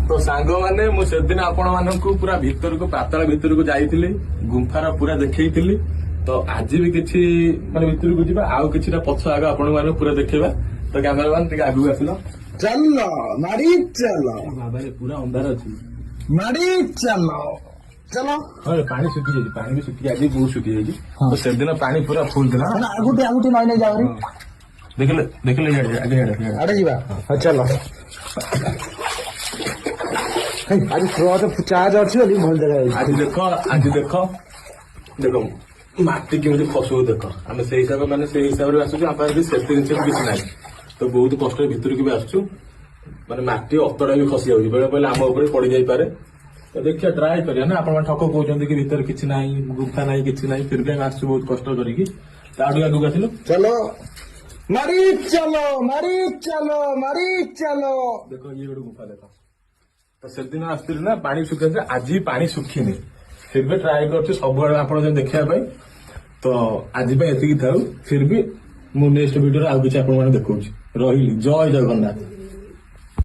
तो सांग मैंने मुझे आपण मानक पूरा भीतर को पाताल भीतर को जाइली गुंफार पूरा देखी तो आज भी किसी माने भीतर को जीवा आउ किसी पछ आग आपण माने पूरा देखा तो कैमेरा मैन टे आगू आसिल चलो मारी चलो बाबा पूरा अंधार अच्छी मारी चलो चलो हाँ पानी सुखी जाए पानी भी सुखी आज बहुत सुखी जाए तो से दिन पानी पूरा फुल था आगुटे नई नहीं जाओ देखले देखले आगे आड़े जीवा हाँ चलो आज फ्रॉड चार्ज अच्छी वाली भल जगह आज देखो देखो माटी केमी फसू देख आम से हिसाब से से हिसाब से आसुँ आम से किसी ना तो बहुत कष्ट भीतर की भी आसुँ माने माटी अतड़ा भी खसी जाऊँगी बेले बेले आम उपर पड़ जापे तो देखिए ट्राए करिए ना आप ठक कहते कि भीतर किसी ना गुंफा ना कि ना फिर भी आम आसु बहुत कष्ट करके आगू आसिल चलो मारी चलो मारी चलो मारी चलो देखो ये गोटे गुंफा देख तो से दिन आसती ना पानी सुखी आज पानी सुखीनी फिर भी ट्राए कर सब आप देखा तो आज ये था फिर भी मु नेक्स्ट वीडियो आउ किसी आप देखा रही जय जगन्नाथ।